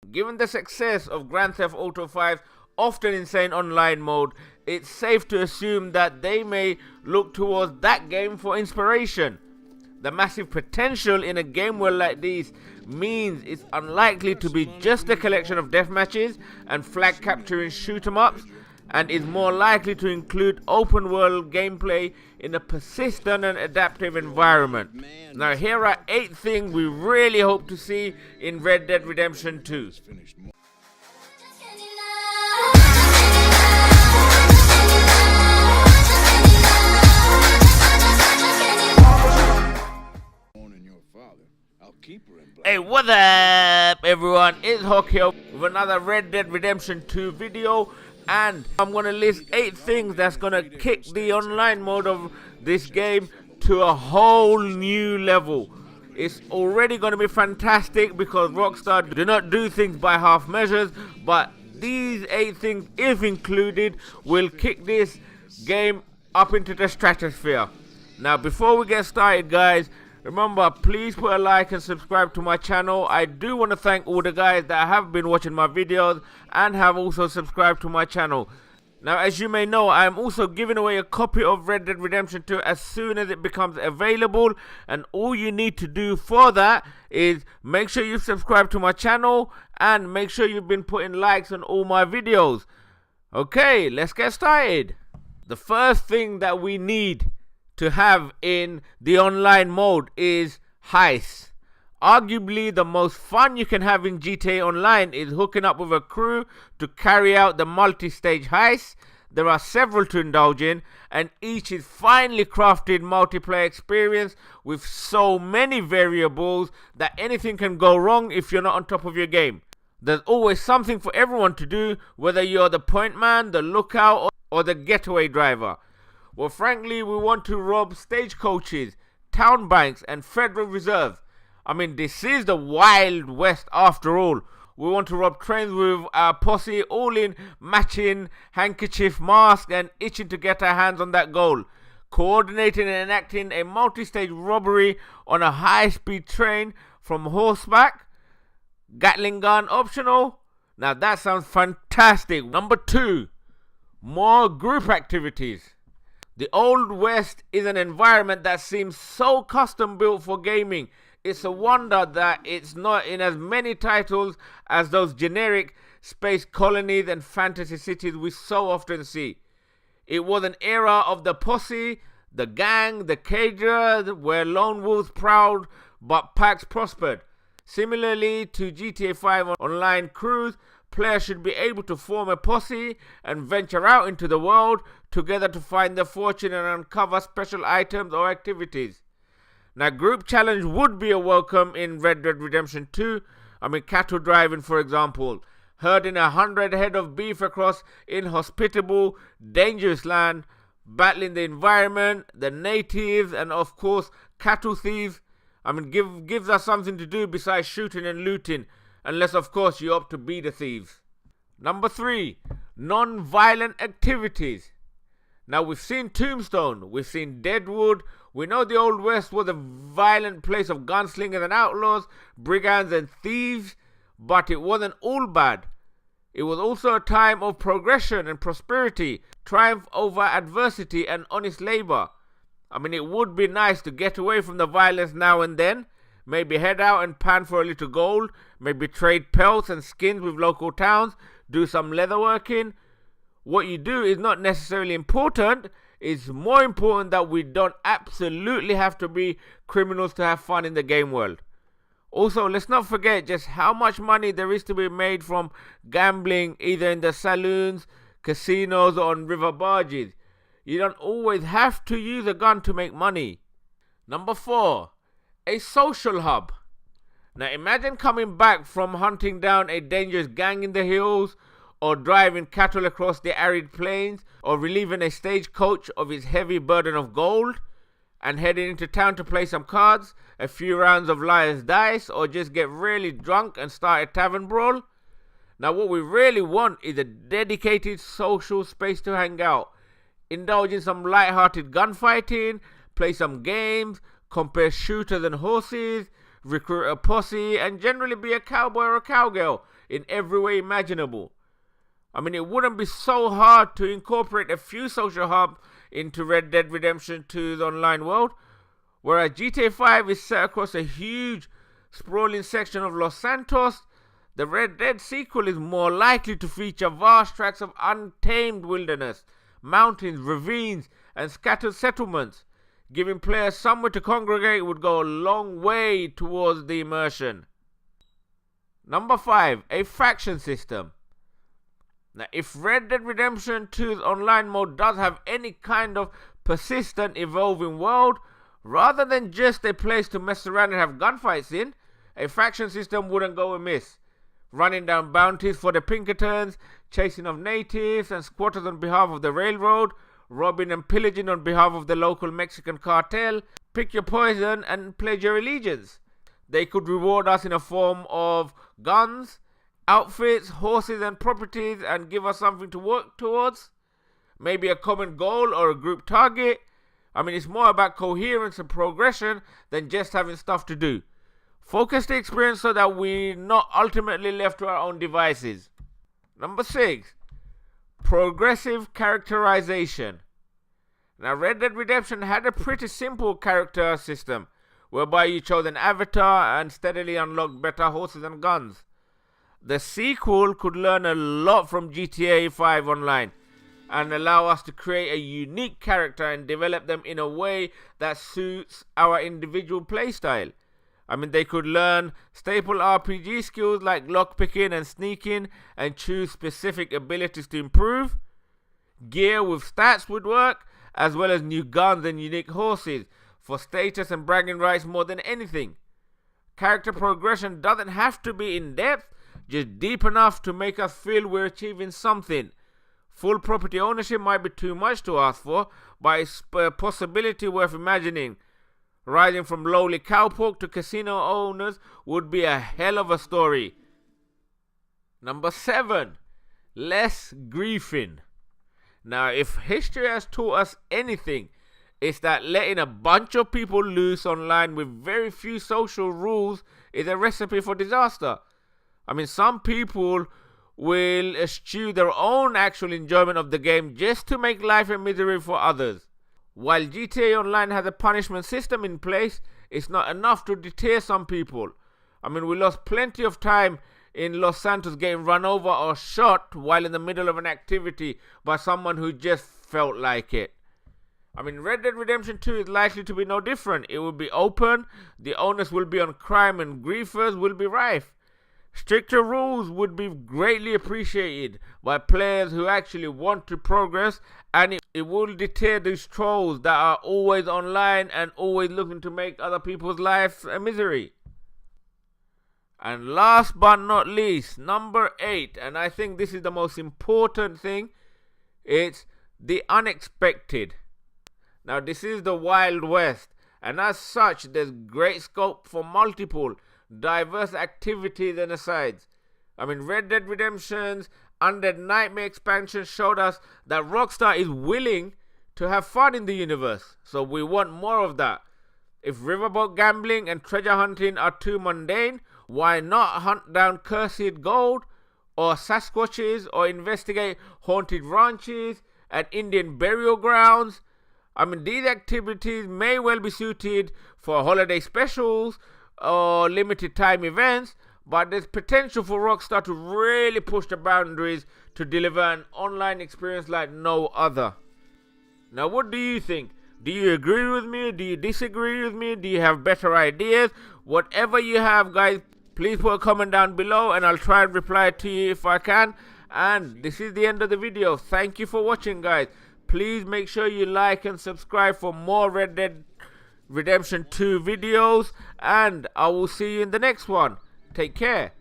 Given the success of Grand Theft Auto 5's often insane online mode, it's safe to assume that they may look towards that game for inspiration. The massive potential in a game world like this means it's unlikely to be just a collection of deathmatches and flag capturing shoot 'em ups, and is more likely to include open world gameplay in a persistent and adaptive environment. Now here are 8 things we really hope to see in Red Dead Redemption 2. Hey, what up everyone, it's HOQ here with another Red Dead Redemption 2 video, and I'm gonna list 8 things that's gonna kick the online mode of this game to a whole new level. It's already gonna be fantastic because Rockstar do not do things by half measures, but these 8 things, if included, will kick this game up into the stratosphere. Now before we get started guys, remember, please put a like and subscribe to my channel. I do want to thank all the guys that have been watching my videos and have also subscribed to my channel. Now, as you may know, I am also giving away a copy of Red Dead Redemption 2 as soon as it becomes available. And all you need to do for that is make sure you subscribe to my channel and make sure you've been putting likes on all my videos. Okay, let's get started. The first thing that we need to have in the online mode is Heists. Arguably the most fun you can have in GTA Online is hooking up with a crew to carry out the multi-stage heists. There are several to indulge in, and each is finely crafted multiplayer experience with so many variables that anything can go wrong if you're not on top of your game. There's always something for everyone to do, whether you're the point man, the lookout, or the getaway driver. Well, frankly, we want to rob stagecoaches, town banks, and Federal Reserve. I mean, this is the Wild West after all. We want to rob trains with our posse, all in matching handkerchief mask and itching to get our hands on that goal. Coordinating and enacting a multi-stage robbery on a high-speed train from horseback. Gatling gun optional. Now that sounds fantastic. Number 2, more group activities. The Old West is an environment that seems so custom built for gaming. It's a wonder that it's not in as many titles as those generic space colonies and fantasy cities we so often see. It was an era of the posse, the gang, the cager, where lone wolves prowled but packs prospered. Similarly to GTA 5 online crews, players should be able to form a posse and venture out into the world together to find their fortune and uncover special items or activities. Now, group challenge would be a welcome in Red Dead Redemption 2. I mean, cattle driving, for example. Herding 100 head of beef across inhospitable, dangerous land. Battling the environment, the natives, and of course, cattle thieves. I mean, gives us something to do besides shooting and looting. Unless, of course, you opt to be the thieves. Number 3, non-violent activities. Now, we've seen Tombstone, we've seen Deadwood. We know the Old West was a violent place of gunslingers and outlaws, brigands and thieves, but it wasn't all bad. It was also a time of progression and prosperity, triumph over adversity and honest labor. I mean, it would be nice to get away from the violence now and then. Maybe head out and pan for a little gold. Maybe trade pelts and skins with local towns. Do some leatherworking. What you do is not necessarily important. It's more important that we don't absolutely have to be criminals to have fun in the game world. Also, let's not forget just how much money there is to be made from gambling, either in the saloons, casinos, or on river barges. You don't always have to use a gun to make money. Number 4, a social hub. Now imagine coming back from hunting down a dangerous gang in the hills, or driving cattle across the arid plains, or relieving a stagecoach of its heavy burden of gold, and heading into town to play some cards, a few rounds of liar's dice, or just get really drunk and start a tavern brawl. Now what we really want is a dedicated social space to hang out, indulge in some light-hearted gunfighting, play some games, compare shooters and horses, recruit a posse, and generally be a cowboy or a cowgirl in every way imaginable. I mean, it wouldn't be so hard to incorporate a few social hubs into Red Dead Redemption 2's online world, whereas GTA 5 is set across a huge, sprawling section of Los Santos. The Red Dead sequel is more likely to feature vast tracts of untamed wilderness, mountains, ravines, and scattered settlements. Giving players somewhere to congregate would go a long way towards the immersion. Number 5, a faction system. Now, if Red Dead Redemption 2's online mode does have any kind of persistent, evolving world, rather than just a place to mess around and have gunfights in, a faction system wouldn't go amiss. Running down bounties for the Pinkertons, chasing off natives and squatters on behalf of the railroad, robbing and pillaging on behalf of the local Mexican cartel. Pick your poison and pledge your allegiance. They could reward us in a form of guns, outfits, horses and properties, and give us something to work towards. Maybe a common goal or a group target. I mean, it's more about coherence and progression than just having stuff to do. Focus the experience so that we're not ultimately left to our own devices. Number 6, progressive characterization. Now, Red Dead Redemption had a pretty simple character system, whereby you chose an avatar and steadily unlocked better horses and guns. The sequel could learn a lot from GTA 5 Online, and allow us to create a unique character and develop them in a way that suits our individual playstyle. I mean, they could learn staple RPG skills like lockpicking and sneaking and choose specific abilities to improve. Gear with stats would work, as well as new guns and unique horses for status and bragging rights more than anything. Character progression doesn't have to be in depth, just deep enough to make us feel we're achieving something. Full property ownership might be too much to ask for, but it's a possibility worth imagining. Rising from lowly cowpoke to casino owners would be a hell of a story. Number 7, less griefing. Now, if history has taught us anything, it's that letting a bunch of people loose online with very few social rules is a recipe for disaster. I mean, some people will eschew their own actual enjoyment of the game just to make life a misery for others. While GTA Online has a punishment system in place, it's not enough to deter some people. I mean, we lost plenty of time in Los Santos getting run over or shot while in the middle of an activity by someone who just felt like it. I mean, Red Dead Redemption 2 is likely to be no different. It will be open, the onus will be on crime, and griefers will be rife. Stricter rules would be greatly appreciated by players who actually want to progress, and it will deter these trolls that are always online and always looking to make other people's lives a misery. And last but not least, number 8, and I think this is the most important thing, it's the unexpected. Now, this is the Wild West, and as such, there's great scope for multiple diverse activities and asides. I mean, Red Dead Redemption's Undead Nightmare expansion showed us that Rockstar is willing to have fun in the universe, so we want more of that. If riverboat gambling and treasure hunting are too mundane, why not hunt down cursed gold, or Sasquatches, or investigate haunted ranches and Indian burial grounds? I mean, these activities may well be suited for holiday specials or limited time events, but there's potential for Rockstar to really push the boundaries to deliver an online experience like no other. Now, what do you think? Do you agree with me? Do you disagree with me? Do you have better ideas? Whatever you have, guys, please put a comment down below and I'll try and reply to you if I can. And this is the end of the video. Thank you for watching, guys. Please make sure you like and subscribe for more Red Dead Redemption 2 videos, and I will see you in the next one. Take care.